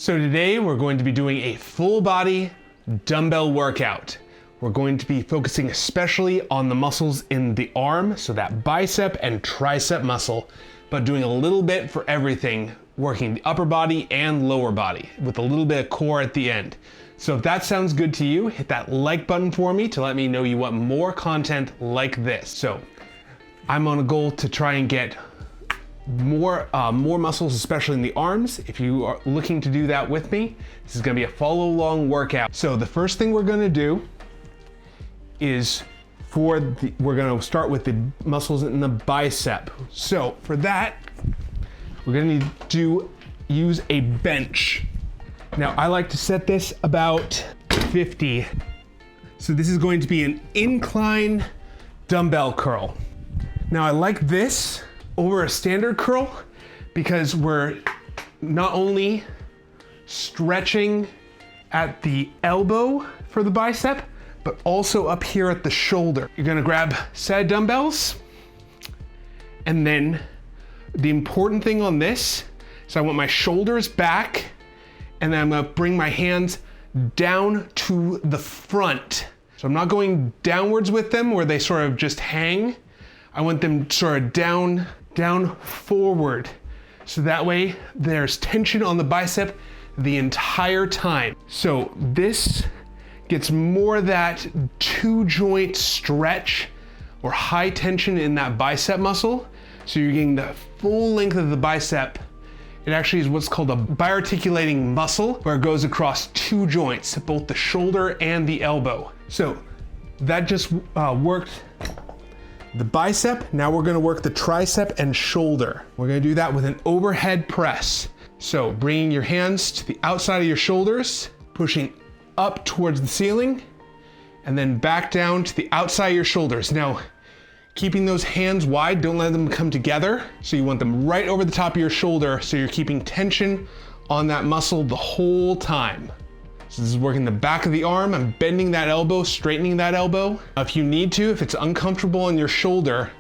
So today we're going to be doing a full body dumbbell workout. We're going to be focusing especially on the muscles in the arm, so that bicep and tricep muscle, but doing a little bit for everything, working the upper body and lower body with a little bit of core at the end. So if that sounds good to you, hit that like button for me to let me know you want more content like this. So I'm on a goal to try and get more muscles, especially in the arms. If you are looking to do that with me, this is gonna be a follow along workout. So the first thing we're gonna do is we're gonna start with the muscles in the bicep. So for that, we're gonna need to use a bench. Now I like to set this about 50. So this is going to be an incline dumbbell curl. Now I like this over a standard curl because we're not only stretching at the elbow for the bicep, but also up here at the shoulder. You're gonna grab set of dumbbells, and then the important thing on this is I want my shoulders back, and then I'm gonna bring my hands down to the front. So I'm not going downwards with them where they sort of just hang. I want them sort of down forward. So that way there's tension on the bicep the entire time. So this gets more of that two joint stretch or high tension in that bicep muscle. So you're getting the full length of the bicep. It actually is what's called a biarticulating muscle, where it goes across two joints, both the shoulder and the elbow. So that just worked the bicep. Now we're gonna work the tricep and shoulder. We're gonna do that with an overhead press. So bringing your hands to the outside of your shoulders, pushing up towards the ceiling, and then back down to the outside of your shoulders. Now, keeping those hands wide, don't let them come together. So you want them right over the top of your shoulder, so you're keeping tension on that muscle the whole time. So this is working the back of the arm. I'm bending that elbow, straightening that elbow. If you need to, if it's uncomfortable on your shoulder,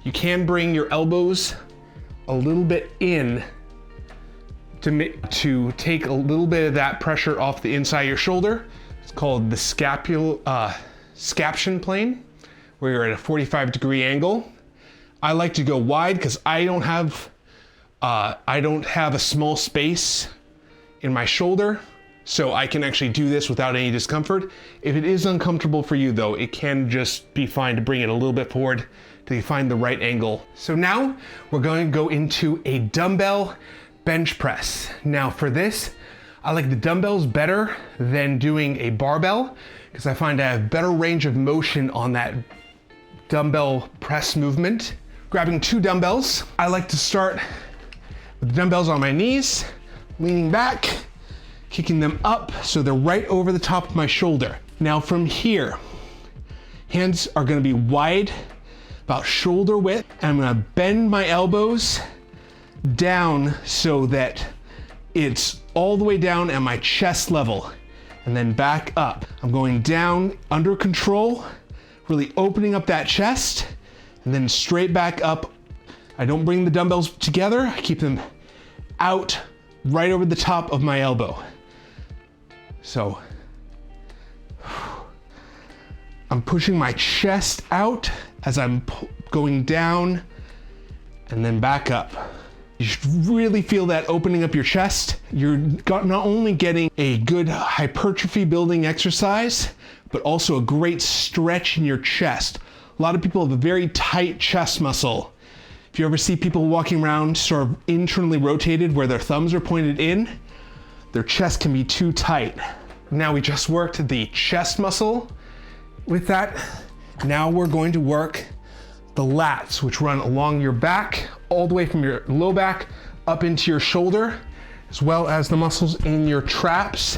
you can bring your elbows a little bit in to take a little bit of that pressure off the inside of your shoulder. It's called the scaption plane, where you're at a 45-degree angle. I like to go wide because I don't have a small space in my shoulder, so I can actually do this without any discomfort. If it is uncomfortable for you though, it can just be fine to bring it a little bit forward till you find the right angle. So now we're going to go into a dumbbell bench press. Now for this, I like the dumbbells better than doing a barbell because I find I have better range of motion on that dumbbell press movement. Grabbing two dumbbells, I like to start with the dumbbells on my knees, leaning back, kicking them up so they're right over the top of my shoulder. Now from here, hands are gonna be wide, about shoulder width, and I'm gonna bend my elbows down so that it's all the way down at my chest level, and then back up. I'm going down under control, really opening up that chest, and then straight back up. I don't bring the dumbbells together, I keep them out right over the top of my elbow. So I'm pushing my chest out as I'm going down and then back up. You should really feel that opening up your chest. You're not only getting a good hypertrophy building exercise, but also a great stretch in your chest. A lot of people have a very tight chest muscle. If you ever see people walking around sort of internally rotated where their thumbs are pointed in, their chest can be too tight. Now we just worked the chest muscle with that. Now we're going to work the lats, which run along your back, all the way from your low back up into your shoulder, as well as the muscles in your traps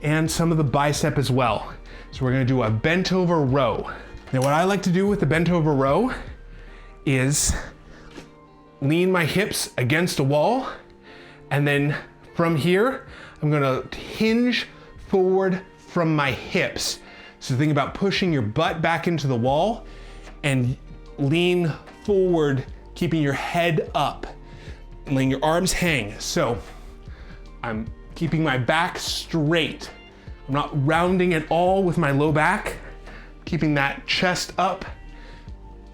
and some of the bicep as well. So we're gonna do a bent over row. Now what I like to do with the bent over row is lean my hips against a wall, and then from here, I'm gonna hinge forward from my hips. So think about pushing your butt back into the wall and lean forward, keeping your head up, letting your arms hang. So I'm keeping my back straight. I'm not rounding at all with my low back, keeping that chest up,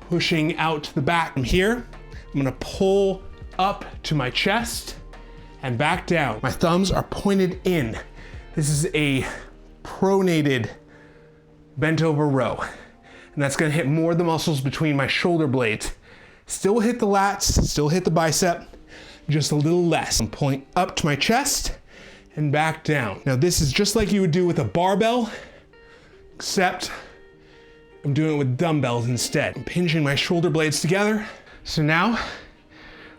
pushing out to the back. From here, I'm gonna pull up to my chest and back down. My thumbs are pointed in. This is a pronated bent over row. And that's gonna hit more of the muscles between my shoulder blades. Still hit the lats, still hit the bicep, just a little less. I'm pulling up to my chest and back down. Now this is just like you would do with a barbell, except I'm doing it with dumbbells instead. I'm pinching my shoulder blades together. So now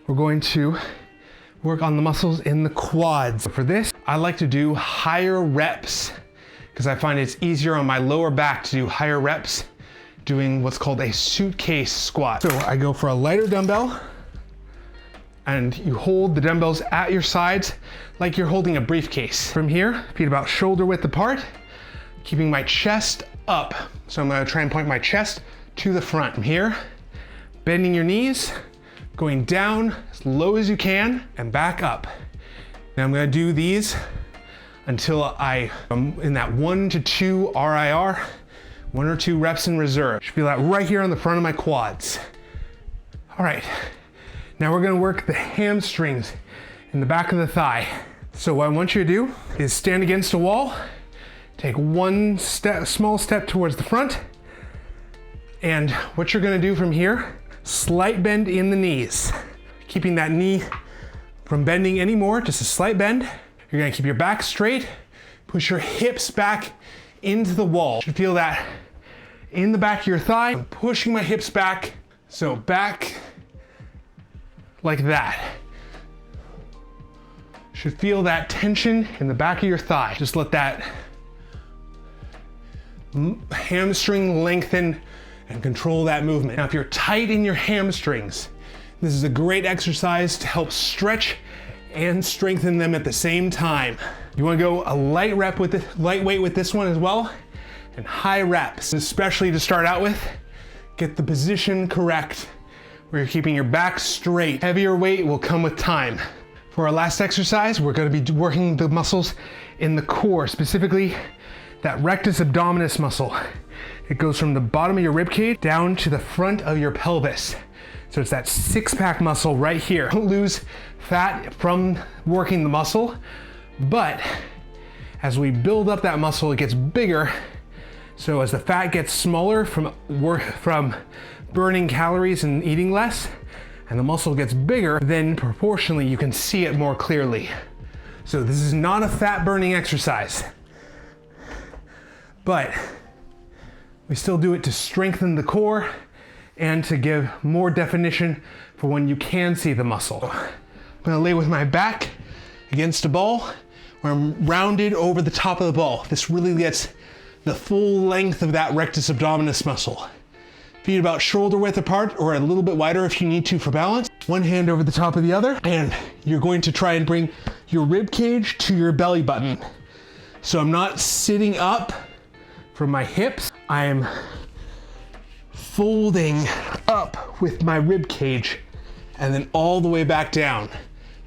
we're going to work on the muscles in the quads. For this, I like to do higher reps because I find it's easier on my lower back to do higher reps doing what's called a suitcase squat. So I go for a lighter dumbbell and you hold the dumbbells at your sides like you're holding a briefcase. From here, feet about shoulder width apart, keeping my chest up. So I'm gonna try and point my chest to the front. From here, bending your knees, going down as low as you can and back up. Now I'm gonna do these until I'm in that 1 to 2 RIR, 1 or 2 reps in reserve. Should feel that right here on the front of my quads. All right, now we're gonna work the hamstrings in the back of the thigh. So what I want you to do is stand against a wall, take one small step towards the front, and what you're gonna do from here, slight bend in the knees. Keeping that knee from bending anymore, just a slight bend. You're gonna keep your back straight, push your hips back into the wall. You should feel that in the back of your thigh. I'm pushing my hips back, so back like that. Should feel that tension in the back of your thigh. Just let that hamstring lengthen and control that movement. Now, if you're tight in your hamstrings, this is a great exercise to help stretch and strengthen them at the same time. You wanna go a lightweight with this one as well, and high reps, especially to start out with. Get the position correct, where you're keeping your back straight. Heavier weight will come with time. For our last exercise, we're gonna be working the muscles in the core, specifically that rectus abdominis muscle. It goes from the bottom of your rib cage down to the front of your pelvis. So it's that six-pack muscle right here. Don't lose fat from working the muscle, but as we build up that muscle, it gets bigger. So as the fat gets smaller from burning calories and eating less, and the muscle gets bigger, then proportionally you can see it more clearly. So this is not a fat burning exercise, but we still do it to strengthen the core and to give more definition for when you can see the muscle. I'm gonna lay with my back against a ball where I'm rounded over the top of the ball. This really gets the full length of that rectus abdominis muscle. Feet about shoulder width apart or a little bit wider if you need to for balance. One hand over the top of the other, and you're going to try and bring your rib cage to your belly button. So I'm not sitting up from my hips, I am folding up with my rib cage and then all the way back down.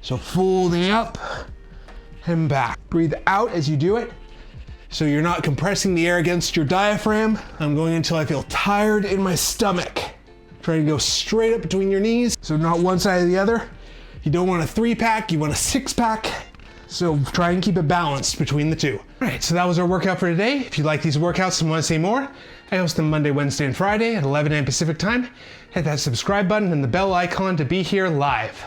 So folding up and back. Breathe out as you do it, so you're not compressing the air against your diaphragm. I'm going until I feel tired in my stomach. Try to go straight up between your knees, so not one side or the other. You don't want a 3-pack, you want a 6-pack. So try and keep it balanced between the two. All right, so that was our workout for today. If you like these workouts and want to see more, I host them Monday, Wednesday, and Friday at 11 a.m. Pacific time. Hit that subscribe button and the bell icon to be here live.